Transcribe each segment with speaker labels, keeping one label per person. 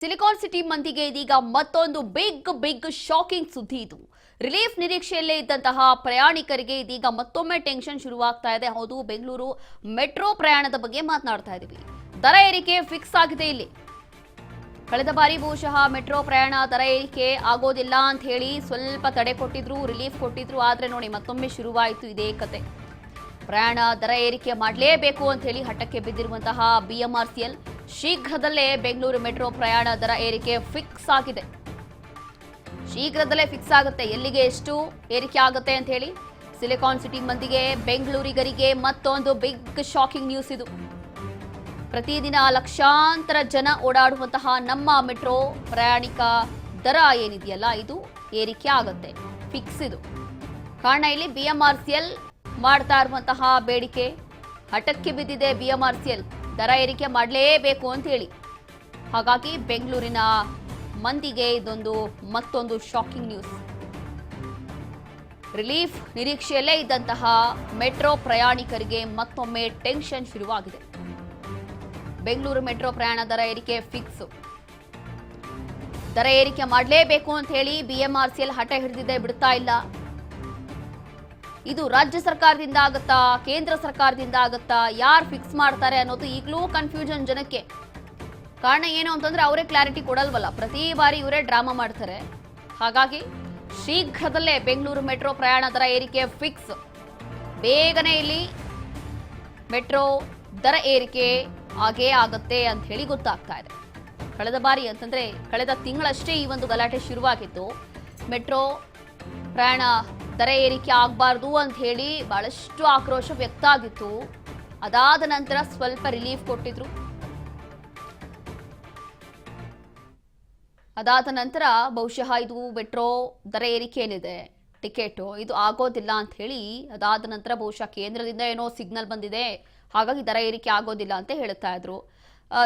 Speaker 1: Silicon city ಮಂದಿಗೆ ಇದೀಗ ಮತ್ತೊಂದು ಬಿಗ್ ಶಾಕಿಂಗ್ ಸುದ್ದಿ ಇದು. ರಿಲೀಫ್ ನಿರೀಕ್ಷೆಯಲ್ಲೇ ಇದ್ದಂತಹ ಪ್ರಯಾಣಿಕರಿಗೆ ಇದೀಗ ಮತ್ತೊಮ್ಮೆ ಟೆನ್ಷನ್ ಶುರುವಾಗ್ತಾ ಇದೆ. ಹೌದು, ಬೆಂಗಳೂರು ಮೆಟ್ರೋ ಪ್ರಯಾಣದ ಬಗ್ಗೆ ಮಾತನಾಡ್ತಾ ಇದ್ದೀವಿ. ದರ ಏರಿಕೆ ಫಿಕ್ಸ್ ಆಗಿದೆ ಇಲ್ಲಿ. ಕಳೆದ ಬಾರಿ ಬಹುಶಃ ಮೆಟ್ರೋ ಪ್ರಯಾಣ ದರ ಏರಿಕೆ ಆಗೋದಿಲ್ಲ ಅಂತ ಹೇಳಿ ಸ್ವಲ್ಪ ತಡೆ ಕೊಟ್ಟಿದ್ರು, ರಿಲೀಫ್ ಕೊಟ್ಟಿದ್ರು. ಆದ್ರೆ ನೋಡಿ, ಮತ್ತೊಮ್ಮೆ ಶುರುವಾಯಿತು ಇದೇ ಕತೆ. ಪ್ರಯಾಣ ದರ ಏರಿಕೆ ಮಾಡಲೇಬೇಕು ಅಂತ ಹೇಳಿ ಹಠಕ್ಕೆ ಬಿದ್ದಿರುವಂತಹ ಬಿಎಂಆರ್ಸಿಎಲ್ ಶೀಘ್ರದಲ್ಲೇ ಬೆಂಗಳೂರು ಮೆಟ್ರೋ ಪ್ರಯಾಣ ದರ ಏರಿಕೆ ಫಿಕ್ಸ್ ಆಗಿದೆ. ಶೀಘ್ರದಲ್ಲೇ ಫಿಕ್ಸ್ ಆಗುತ್ತೆ. ಎಲ್ಲಿಗೆ ಎಷ್ಟು ಏರಿಕೆ ಆಗುತ್ತೆ ಅಂತ ಹೇಳಿ ಸಿಲಿಕಾನ್ ಸಿಟಿ ಮಂದಿಗೆ, ಬೆಂಗಳೂರಿಗರಿಗೆ ಮತ್ತೊಂದು ಬಿಗ್ ಶಾಕಿಂಗ್ ನ್ಯೂಸ್ ಇದು. ಪ್ರತಿದಿನ ಲಕ್ಷಾಂತರ ಜನ ಓಡಾಡುವಂತಹ ನಮ್ಮ ಮೆಟ್ರೋ ಪ್ರಯಾಣಿಕ ದರ ಏನಿದೆಯಲ್ಲ, ಇದು ಏರಿಕೆ ಆಗುತ್ತೆ. ಫಿಕ್ಸ್ ಇದು. ಕಾರಣ ಇಲ್ಲಿ ಬಿಎಂಆರ್ಸಿಎಲ್ ಮಾಡ್ತಾ ಇರುವಂತಹ ಬೇಡಿಕೆ ಹಠಕ್ಕೆ ಬಿದ್ದಿದೆ. ಬಿಎಂಆರ್ಸಿಎಲ್ ದರ ಏರಿಕೆ ಮಾಡಲೇಬೇಕು ಅಂತ ಹೇಳಿ. ಹಾಗಾಗಿ ಬೆಂಗಳೂರಿನ ಮಂದಿಗೆ ಇದೊಂದು ಮತ್ತೊಂದು ಶಾಕಿಂಗ್ ನ್ಯೂಸ್. ರಿಲೀಫ್ ನಿರೀಕ್ಷೆಯಲ್ಲೇ ಇದ್ದಂತಹ ಮೆಟ್ರೋ ಪ್ರಯಾಣಿಕರಿಗೆ ಮತ್ತೊಮ್ಮೆ ಟೆನ್ಷನ್ ಶುರುವಾಗಿದೆ. ಬೆಂಗಳೂರು ಮೆಟ್ರೋ ಪ್ರಯಾಣ ದರ ಏರಿಕೆ ಫಿಕ್ಸ್. ದರ ಏರಿಕೆ ಮಾಡಲೇಬೇಕು ಅಂತ ಹೇಳಿ ಬಿಎಂಆರ್ಸಿಎಲ್ ಹಠ ಹಿಡಿದಿದೆ, ಬಿಡ್ತಾ ಇಲ್ಲ. ಇದು ರಾಜ್ಯ ಸರ್ಕಾರದಿಂದ ಆಗುತ್ತಾ, ಕೇಂದ್ರ ಸರ್ಕಾರದಿಂದ ಆಗುತ್ತಾ, ಯಾರು ಫಿಕ್ಸ್ ಮಾಡ್ತಾರೆ ಅನ್ನೋದು ಈಗಲೂ ಕನ್ಫ್ಯೂಷನ್ ಜನಕ್ಕೆ. ಕಾರಣ ಏನು ಅಂತಂದ್ರೆ ಅವರೇ ಕ್ಲಾರಿಟಿ ಕೊಡಲ್ವಲ್ಲ, ಪ್ರತಿ ಬಾರಿ ಇವರೇ ಡ್ರಾಮಾ ಮಾಡ್ತಾರೆ. ಹಾಗಾಗಿ ಶೀಘ್ರದಲ್ಲೇ ಬೆಂಗಳೂರು ಮೆಟ್ರೋ ಪ್ರಯಾಣ ದರ ಏರಿಕೆ ಫಿಕ್ಸ್. ಬೇಗನೆ ಇಲ್ಲಿ ಮೆಟ್ರೋ ದರ ಏರಿಕೆ ಆಗೇ ಆಗತ್ತೆ ಅಂತ ಹೇಳಿ ಗೊತ್ತಾಗ್ತಾ ಇದೆ. ಕಳೆದ ಬಾರಿ ಅಂತಂದ್ರೆ ಕಳೆದ ತಿಂಗಳಷ್ಟೇ ಈ ಒಂದು ಗಲಾಟೆ ಶುರುವಾಗಿತ್ತು. ಮೆಟ್ರೋ ಪ್ರಯಾಣ ದರ ಏರಿಕೆ ಆಗಬಾರ್ದು ಅಂತ ಹೇಳಿ ಬಹಳಷ್ಟು ಆಕ್ರೋಶ ವ್ಯಕ್ತ ಆಗಿತ್ತು. ಅದಾದ ನಂತರ ಸ್ವಲ್ಪ ರಿಲೀಫ್ ಕೊಟ್ಟಿದ್ರು. ಅದಾದ ನಂತರ ಬಹುಶಃ ಇದು ಮೆಟ್ರೋ ದರ ಏರಿಕೆ ಏನಿದೆ, ಟಿಕೆಟು ಇದು ಆಗೋದಿಲ್ಲ ಅಂತ ಹೇಳಿ ಅದಾದ ನಂತರ ಬಹುಶಃ ಕೇಂದ್ರದಿಂದ ಏನೋ ಸಿಗ್ನಲ್ ಬಂದಿದೆ, ಹಾಗಾಗಿ ದರ ಏರಿಕೆ ಆಗೋದಿಲ್ಲ ಅಂತ ಹೇಳ್ತಾ ಇದ್ರು.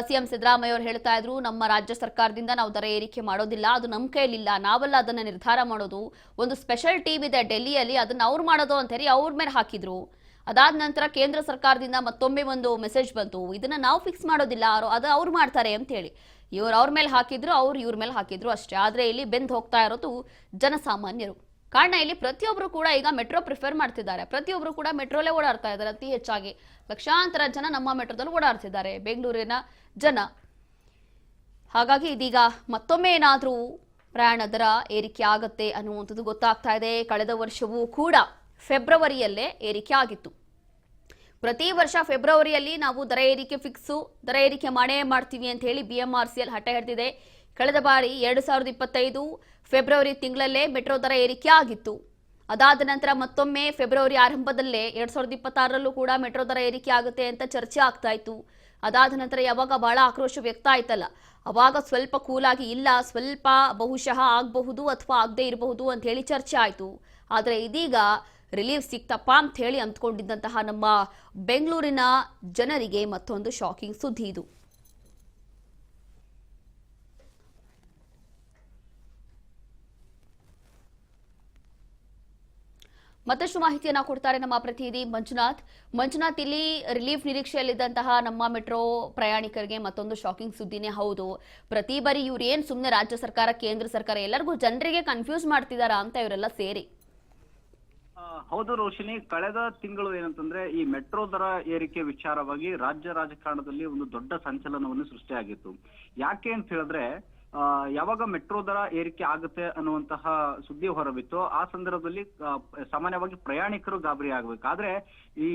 Speaker 1: ಸಿಎಂ ಸಿದ್ದರಾಮಯ್ಯ ಅವರು ಹೇಳ್ತಾ ಇದ್ರು, ನಮ್ಮ ರಾಜ್ಯ ಸರ್ಕಾರದಿಂದ ನಾವು ದರ ಏರಿಕೆ ಮಾಡೋದಿಲ್ಲ, ಅದು ನಮ್ಮ ಕೈಲಿಲ್ಲ, ನಾವೆಲ್ಲ ಅದನ್ನ ನಿರ್ಧಾರ ಮಾಡೋದು. ಒಂದು ಸ್ಪೆಷಲ್ ಟೀಮ್ ಇದೆ ಡೆಲ್ಲಿಯಲ್ಲಿ, ಅದನ್ನ ಅವ್ರು ಮಾಡೋದು ಅಂತ ಹೇಳಿ ಅವ್ರ ಮೇಲೆ ಹಾಕಿದ್ರು. ಅದಾದ ನಂತರ ಕೇಂದ್ರ ಸರ್ಕಾರದಿಂದ ಮತ್ತೊಮ್ಮೆ ಒಂದು ಮೆಸೇಜ್ ಬಂತು, ಇದನ್ನ ನಾವು ಫಿಕ್ಸ್ ಮಾಡೋದಿಲ್ಲ, ಅದು ಅವ್ರು ಮಾಡ್ತಾರೆ ಅಂತ ಹೇಳಿ. ಇವ್ರು ಅವ್ರ ಮೇಲೆ ಹಾಕಿದ್ರು, ಅವ್ರು ಇವ್ರ ಮೇಲೆ ಹಾಕಿದ್ರು ಅಷ್ಟೇ. ಆದ್ರೆ ಇಲ್ಲಿ ಬೆಂದ್ ಹೋಗ್ತಾ ಇರೋದು ಜನಸಾಮಾನ್ಯರು. ಕಾರಣ ಇಲ್ಲಿ ಪ್ರತಿಯೊಬ್ಬರು ಕೂಡ ಈಗ ಮೆಟ್ರೋ ಪ್ರಿಫರ್ ಮಾಡ್ತಿದ್ದಾರೆ. ಪ್ರತಿಯೊಬ್ಬರು ಕೂಡ ಮೆಟ್ರೋಲೇ ಓಡಾಡ್ತಾ ಇದ್ದಾರೆ. ಅತಿ ಹೆಚ್ಚಾಗಿ ಲಕ್ಷಾಂತರ ಜನ ನಮ್ಮ ಮೆಟ್ರೋದಲ್ಲಿ ಓಡಾಡ್ತಿದ್ದಾರೆ, ಬೆಂಗಳೂರಿನ ಜನ. ಹಾಗಾಗಿ ಇದೀಗ ಮತ್ತೊಮ್ಮೆ ಏನಾದರೂ ಪ್ರಯಾಣ ದರ ಏರಿಕೆ ಆಗತ್ತೆ ಅನ್ನುವಂಥದ್ದು ಗೊತ್ತಾಗ್ತಾ ಇದೆ. ಕಳೆದ ವರ್ಷವೂ ಕೂಡ ಫೆಬ್ರವರಿಯಲ್ಲೇ ಏರಿಕೆ ಆಗಿತ್ತು. ಪ್ರತಿ ವರ್ಷ ಫೆಬ್ರವರಿಯಲ್ಲಿ ನಾವು ದರ ಏರಿಕೆ ಫಿಕ್ಸು, ದರ ಏರಿಕೆ ಮಾಡೇ ಮಾಡ್ತೀವಿ ಅಂತ ಹೇಳಿ ಬಿಎಂಆರ್ಸಿಎಲ್ ಹಠ ಹಿಡಿದಿದೆ. ಕಳೆದ ಬಾರಿ 2025 ಫೆಬ್ರವರಿ ತಿಂಗಳಲ್ಲೇ ಮೆಟ್ರೋ ದರ ಏರಿಕೆ ಆಗಿತ್ತು. ಅದಾದ ನಂತರ ಮತ್ತೊಮ್ಮೆ ಫೆಬ್ರವರಿ ಆರಂಭದಲ್ಲೇ 2026ರಲ್ಲೂ ಕೂಡ ಮೆಟ್ರೋ ದರ ಏರಿಕೆ ಆಗುತ್ತೆ ಅಂತ ಚರ್ಚೆ ಆಗ್ತಾ ಇತ್ತು. ಅದಾದ ನಂತರ ಯಾವಾಗ ಬಹಳ ಆಕ್ರೋಶ ವ್ಯಕ್ತ ಆಯ್ತಲ್ಲ, ಅವಾಗ ಸ್ವಲ್ಪ ಕೂಲಾಗಿ ಇಲ್ಲ, ಸ್ವಲ್ಪ ಬಹುಶಃ ಆಗಬಹುದು ಅಥವಾ ಆಗದೆ ಇರಬಹುದು ಅಂತ ಹೇಳಿ ಚರ್ಚೆ ಆಯಿತು. ಆದರೆ ಇದೀಗ ರಿಲೀಫ್ ಸಿಕ್ತಪ್ಪ ಅಂತ ಹೇಳಿ ಅಂದ್ಕೊಂಡಿದ್ದಂತಹ ನಮ್ಮ ಬೆಂಗಳೂರಿನ ಜನರಿಗೆ ಮತ್ತೊಂದು ಶಾಕಿಂಗ್ ಸುದ್ದಿ ಇದು. ಮತ್ತಷ್ಟು ಮಾಹಿತಿಯನ್ನ ಕೊಡ್ತಾರೆ ನಮ್ಮ ಪ್ರತಿನಿಧಿ ಮಂಜುನಾಥ್, ಇಲ್ಲಿ ರಿಲೀಫ್ ನಿರೀಕ್ಷೆಯಲ್ಲಿದ್ದಂತಹ ನಮ್ಮ ಮೆಟ್ರೋ ಪ್ರಯಾಣಿಕರಿಗೆ ಮತ್ತೊಂದು ಶಾಕಿಂಗ್ ಸುದ್ದಿನೇ ಹೌದು. ಪ್ರತಿ ಬಾರಿ ಇವ್ರು ಏನ್ ಸುಮ್ಮನೆ ರಾಜ್ಯ ಸರ್ಕಾರ, ಕೇಂದ್ರ ಸರ್ಕಾರ ಎಲ್ಲರಿಗೂ ಜನರಿಗೆ ಕನ್ಫ್ಯೂಸ್ ಮಾಡ್ತಿದಾರಾ ಅಂತ ಇವರೆಲ್ಲ ಸೇರಿ?
Speaker 2: ಹೌದು ರೋಶಿನಿ, ಕಳೆದ ತಿಂಗಳು ಏನಂತಂದ್ರೆ ಈ ಮೆಟ್ರೋ ದರ ಏರಿಕೆ ವಿಚಾರವಾಗಿ ರಾಜ್ಯ ರಾಜಕಾರಣದಲ್ಲಿ ಒಂದು ದೊಡ್ಡ ಸಂಚಲನವನ್ನು ಸೃಷ್ಟಿಯಾಗಿತ್ತು. ಯಾಕೆ ಅಂತ ಹೇಳಿದ್ರೆ, ಯಾವಾಗ ಮೆಟ್ರೋ ದರ ಏರಿಕೆ ಆಗುತ್ತೆ ಅನ್ನುವಂತಹ ಸುದ್ದಿ ಹೊರಬಿತ್ತು, ಆ ಸಂದರ್ಭದಲ್ಲಿ ಸಾಮಾನ್ಯವಾಗಿ ಪ್ರಯಾಣಿಕರು ಗಾಬರಿ ಆಗ್ಬೇಕು. ಆದ್ರೆ ಈ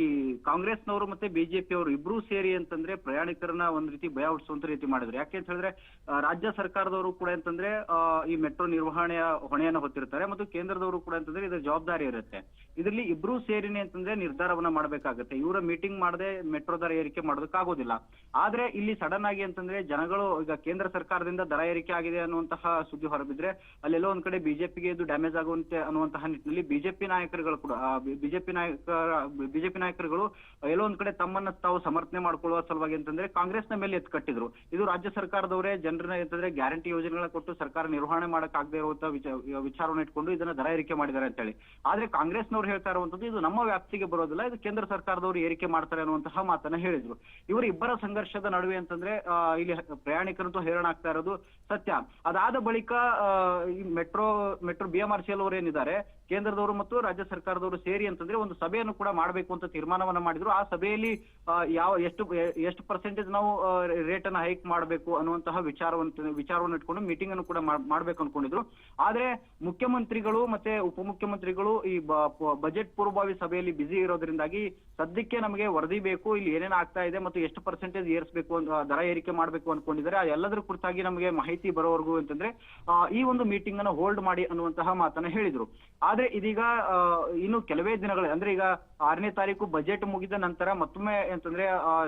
Speaker 2: ಕಾಂಗ್ರೆಸ್ನವರು ಮತ್ತೆ ಬಿಜೆಪಿ ಅವರು ಇಬ್ರು ಸೇರಿ ಅಂತಂದ್ರೆ ಪ್ರಯಾಣಿಕರನ್ನ ಒಂದ್ ರೀತಿ ಭಯ ಹುಟ್ಟಿಸುವಂತ ರೀತಿ ಮಾಡಿದ್ರು. ಯಾಕೆ ಅಂತ ಹೇಳಿದ್ರೆ, ರಾಜ್ಯ ಸರ್ಕಾರದವರು ಕೂಡ ಅಂತಂದ್ರೆ ಈ ಮೆಟ್ರೋ ನಿರ್ವಹಣೆಯ ಹೊಣೆಯನ್ನು ಹೊತ್ತಿರ್ತಾರೆ, ಮತ್ತು ಕೇಂದ್ರದವರು ಕೂಡ ಅಂತಂದ್ರೆ ಇದರ ಜವಾಬ್ದಾರಿ ಇರುತ್ತೆ. ಇದರಲ್ಲಿ ಇಬ್ರು ಸೇರಿನೇ ಅಂತಂದ್ರೆ ನಿರ್ಧಾರವನ್ನ ಮಾಡ್ಬೇಕಾಗತ್ತೆ. ಇವರ ಮೀಟಿಂಗ್ ಮಾಡದೆ ಮೆಟ್ರೋ ದರ ಏರಿಕೆ ಮಾಡೋದಕ್ಕಾಗೋದಿಲ್ಲ. ಆದ್ರೆ ಇಲ್ಲಿ ಸಡನ್ ಆಗಿ ಅಂತಂದ್ರೆ ಜನಗಳು ಈಗ ಕೇಂದ್ರ ಸರ್ಕಾರದಿಂದ ದರ ಏರಿಕೆ ಏರಿಕೆ ಆಗಿದೆ ಅನ್ನುವಂತಹ ಸುದ್ದಿ ಹೊರಬಿದ್ರೆ ಅಲ್ಲೆಲ್ಲೋ ಒಂದ್ ಕಡೆ ಬಿಜೆಪಿಗೆ ಇದು ಡ್ಯಾಮೇಜ್ ಆಗುವಂತೆ ಅನ್ನುವಂತಹ ನಿಟ್ಟಿನಲ್ಲಿ ಬಿಜೆಪಿ ನಾಯಕರುಗಳು ಕೂಡ ಬಿಜೆಪಿ ನಾಯಕರುಗಳು ಎಲ್ಲೋ ಒಂದ್ ಕಡೆ ತಮ್ಮನ್ನ ತಾವು ಸಮರ್ಥನೆ ಮಾಡ್ಕೊಳ್ಳುವ ಸಲುವಾಗಿ ಅಂತಂದ್ರೆ ಕಾಂಗ್ರೆಸ್ನ ಮೇಲೆ ಎತ್ತು ಕಟ್ಟಿದ್ರು. ಇದು ರಾಜ್ಯ ಸರ್ಕಾರದವರೇ ಜನರನ್ನ ಅಂತಂದ್ರೆ ಗ್ಯಾರಂಟಿ ಯೋಜನೆಗಳನ್ನ ಕೊಟ್ಟು ಸರ್ಕಾರ ನಿರ್ವಹಣೆ ಮಾಡಕ್ ಆಗದೆ ಇರುವಂತಹ ವಿಚಾರವನ್ನು ಇಟ್ಕೊಂಡು ಇದನ್ನ ದರ ಏರಿಕೆ ಮಾಡಿದ್ದಾರೆ ಅಂತ ಹೇಳಿ. ಆದ್ರೆ ಕಾಂಗ್ರೆಸ್ನವ್ರು ಹೇಳ್ತಾ ಇರುವಂತದ್ದು ಇದು ನಮ್ಮ ವ್ಯಾಪ್ತಿಗೆ ಬರೋದಿಲ್ಲ, ಇದು ಕೇಂದ್ರ ಸರ್ಕಾರದವರು ಏರಿಕೆ ಮಾಡ್ತಾರೆ ಅನ್ನುವಂತಹ ಮಾತನ್ನ ಹೇಳಿದ್ರು. ಇವರು ಇಬ್ಬರ ಸಂಘರ್ಷದ ನಡುವೆ ಅಂತಂದ್ರೆ ಇಲ್ಲಿ ಪ್ರಯಾಣಿಕರಂತೂ ಹೇರಣ ಆಗ್ತಾ ಇರೋದು ಸತ್ಯ. ಅದಾದ ಬಳಿಕ ಈ ಮೆಟ್ರೋ BMRCL ಅವರು ಏನಿದ್ದಾರೆ ಕೇಂದ್ರದವರು ಮತ್ತು ರಾಜ್ಯ ಸರ್ಕಾರದವರು ಸೇರಿ ಅಂತಂದ್ರೆ ಒಂದು ಸಭೆಯನ್ನು ಕೂಡ ಮಾಡಬೇಕು ಅಂತ ತೀರ್ಮಾನವನ್ನ ಮಾಡಿದ್ರು. ಆ ಸಭೆಯಲ್ಲಿ ಎಷ್ಟು ಪರ್ಸೆಂಟೇಜ್ ನಾವು ರೇಟ್ ಅನ್ನ ಹೈಕ್ ಮಾಡಬೇಕು ಅನ್ನುವಂತಹ ವಿಚಾರವನ್ನು ಇಟ್ಕೊಂಡು ಮೀಟಿಂಗ್ ಅನ್ನು ಕೂಡ ಮಾಡ್ಬೇಕು ಅನ್ಕೊಂಡಿದ್ರು. ಆದ್ರೆ ಮುಖ್ಯಮಂತ್ರಿಗಳು ಮತ್ತೆ ಉಪಮುಖ್ಯಮಂತ್ರಿಗಳು ಈ ಬಜೆಟ್ ಪೂರ್ವಭಾವಿ ಸಭೆಯಲ್ಲಿ ಬಿಸಿ ಇರೋದ್ರಿಂದಾಗಿ ಸದ್ಯಕ್ಕೆ ನಮಗೆ ವರದಿ ಬೇಕು, ಇಲ್ಲಿ ಏನೇನ್ ಆಗ್ತಾ ಇದೆ ಮತ್ತು ಎಷ್ಟು ಪರ್ಸೆಂಟೇಜ್ ಏರಿಸಬೇಕು, ದರ ಏರಿಕೆ ಮಾಡಬೇಕು ಅನ್ಕೊಂಡಿದ್ದಾರೆ. ಆ ಎಲ್ಲದರ ಕುರಿತಾಗಿ ನಮಗೆ ಮಾಹಿತಿ ಬರೋವರೆಗೂ ಅಂತಂದ್ರೆ ಈ ಒಂದು ಮೀಟಿಂಗ್ ಅನ್ನು ಹೋಲ್ಡ್ ಮಾಡಿ ಅನ್ನುವಂತಹ ಮಾತನ್ನ ಹೇಳಿದ್ರು. ಆದ್ರೆ ಇದೀಗ ಇನ್ನು ಕೆಲವೇ ದಿನಗಳ ಅಂದ್ರೆ ಈಗ 6ನೇ ತಾರೀಕು ಬಜೆಟ್ ಮುಗಿದ ನಂತರ ಮತ್ತೊಮ್ಮೆ ಅಂತಂದ್ರೆ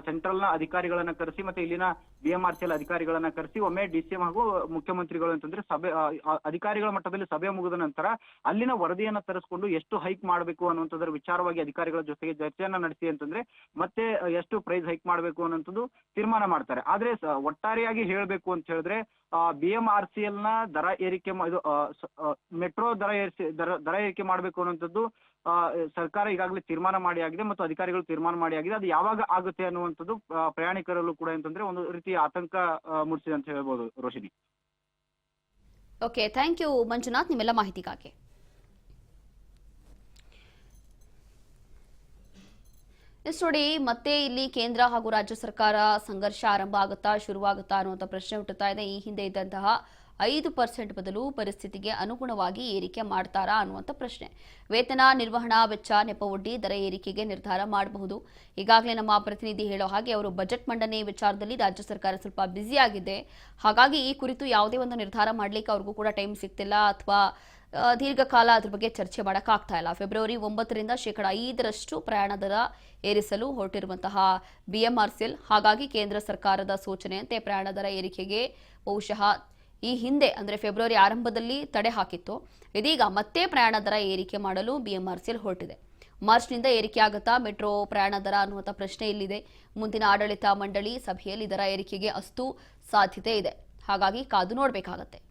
Speaker 2: ಸೆಂಟ್ರಲ್ ನ ಅಧಿಕಾರಿಗಳನ್ನ ಕರೆಸಿ ಮತ್ತೆ ಇಲ್ಲಿನ BMRCL ಅಧಿಕಾರಿಗಳನ್ನ ಕರೆಸಿ ಒಮ್ಮೆ DCM ಹಾಗೂ ಮುಖ್ಯಮಂತ್ರಿಗಳು ಅಂತಂದ್ರೆ ಅಧಿಕಾರಿಗಳ ಮಟ್ಟದಲ್ಲಿ ಸಭೆ ಮುಗಿದ ನಂತರ ಅಲ್ಲಿನ ವರದಿಯನ್ನ ತರಿಸ್ಕೊಂಡು ಎಷ್ಟು ಹೈಕ್ ಮಾಡಬೇಕು ಅನ್ನುವಂಥದ್ರ ವಿಚಾರವಾಗಿ ಅಧಿಕಾರಿಗಳ ಜೊತೆಗೆ ಚರ್ಚೆಯನ್ನ ನಡೆಸಿ ಅಂತಂದ್ರೆ ಮತ್ತೆ ಎಷ್ಟು ಪ್ರೈಸ್ ಹೈಕ್ ಮಾಡಬೇಕು ಅನ್ನೋಂಥದ್ದು ತೀರ್ಮಾನ ಮಾಡ್ತಾರೆ. ಆದ್ರೆ ಒಟ್ಟಾರೆಯಾಗಿ ಹೇಳ್ಬೇಕು ಅಂತ ಹೇಳಿದ್ರೆ BMRCL ನ ದರ ಏರಿಕೆ ಮೆಟ್ರೋ ದರ ಏರಿಕೆ ಮಾಡಬೇಕು ಅನ್ನುವಂಥದ್ದು ಸರ್ಕಾರ ಈಗಾಗಲೇ ತೀರ್ಮಾನ ಮಾಡಿ ಆಗಿದೆ ಮತ್ತು ಅಧಿಕಾರಿಗಳು ತೀರ್ಮಾನ ಮಾಡಿ ಆಗಿದೆ. ಅದು ಯಾವಾಗ ಆಗುತ್ತೆ ಅನ್ನುವಂಥದ್ದು ಪ್ರಯಾಣಿಕರಲ್ಲೂ ಕೂಡ ಅಂತಂದ್ರೆ ಒಂದು ರೀತಿಯ ಆತಂಕ ಮೂಡಿಸಿದೆ ಅಂತ ಹೇಳ್ಬೋದು Roshini.
Speaker 1: Okay, thank you Manjunath ನಿಮ್ಮೆಲ್ಲ ಮಾಹಿತಿಗಾಗಿ. ಎಸ್ ನೋಡಿ, ಮತ್ತೆ ಇಲ್ಲಿ ಕೇಂದ್ರ ಹಾಗೂ ರಾಜ್ಯ ಸರ್ಕಾರ ಸಂಘರ್ಷ ಆರಂಭ ಆಗುತ್ತಾ ಶುರುವಾಗುತ್ತಾ ಅನ್ನುವಂಥ ಪ್ರಶ್ನೆ ಹುಟ್ಟುತ್ತಾ ಇದೆ. ಈ ಹಿಂದೆ ಇದ್ದಂತಹ 5% ಬದಲು ಪರಿಸ್ಥಿತಿಗೆ ಅನುಗುಣವಾಗಿ ಏರಿಕೆ ಮಾಡ್ತಾರಾ ಅನ್ನುವಂಥ ಪ್ರಶ್ನೆ. ವೇತನ, ನಿರ್ವಹಣಾ ವೆಚ್ಚ, ನೆಪವೊಡ್ಡಿ ದರ ಏರಿಕೆಗೆ ನಿರ್ಧಾರ ಮಾಡಬಹುದು. ಈಗಾಗಲೇ ನಮ್ಮ ಪ್ರತಿನಿಧಿ ಹೇಳೋ ಹಾಗೆ ಅವರು ಬಜೆಟ್ ಮಂಡನೆ ವಿಚಾರದಲ್ಲಿ ರಾಜ್ಯ ಸರ್ಕಾರ ಸ್ವಲ್ಪ ಬ್ಯುಸಿ ಆಗಿದೆ. ಹಾಗಾಗಿ ಈ ಕುರಿತು ಯಾವುದೇ ಒಂದು ನಿರ್ಧಾರ ಮಾಡಲಿಕ್ಕೆ ಅವ್ರಿಗೂ ಕೂಡ ಟೈಮ್ ಸಿಗ್ತಿಲ್ಲ ಅಥವಾ ದೀರ್ಘಕಾಲ ಅದ್ರ ಬಗ್ಗೆ ಚರ್ಚೆ ಮಾಡೋಕ್ಕಾಗ್ತಾ ಇಲ್ಲ. ಫೆಬ್ರವರಿ 9ರಿಂದ 5% ಪ್ರಯಾಣ ದರ ಏರಿಸಲು ಹೊರಟಿರುವಂತಹ BMRCL, ಹಾಗಾಗಿ ಕೇಂದ್ರ ಸರ್ಕಾರದ ಸೂಚನೆಯಂತೆ ಪ್ರಯಾಣ ದರ ಏರಿಕೆಗೆ ಬಹುಶಃ ಈ ಹಿಂದೆ ಅಂದರೆ ಫೆಬ್ರವರಿ ಆರಂಭದಲ್ಲಿ ತಡೆ ಹಾಕಿತ್ತು. ಇದೀಗ ಮತ್ತೆ ಪ್ರಯಾಣ ದರ ಏರಿಕೆ ಮಾಡಲು BMRCL ಹೊರಟಿದೆ. ಮಾರ್ಚ್ನಿಂದ ಏರಿಕೆ ಆಗುತ್ತಾ ಮೆಟ್ರೋ ಪ್ರಯಾಣ ದರ ಅನ್ನುವಂಥ ಪ್ರಶ್ನೆ ಇಲ್ಲಿದೆ. ಮುಂದಿನ ಆಡಳಿತ ಮಂಡಳಿ ಸಭೆಯಲ್ಲಿ ದರ ಏರಿಕೆಗೆ ಅಷ್ಟು ಸಾಧ್ಯತೆ ಇದೆ. ಹಾಗಾಗಿ ಕಾದು ನೋಡಬೇಕಾಗತ್ತೆ.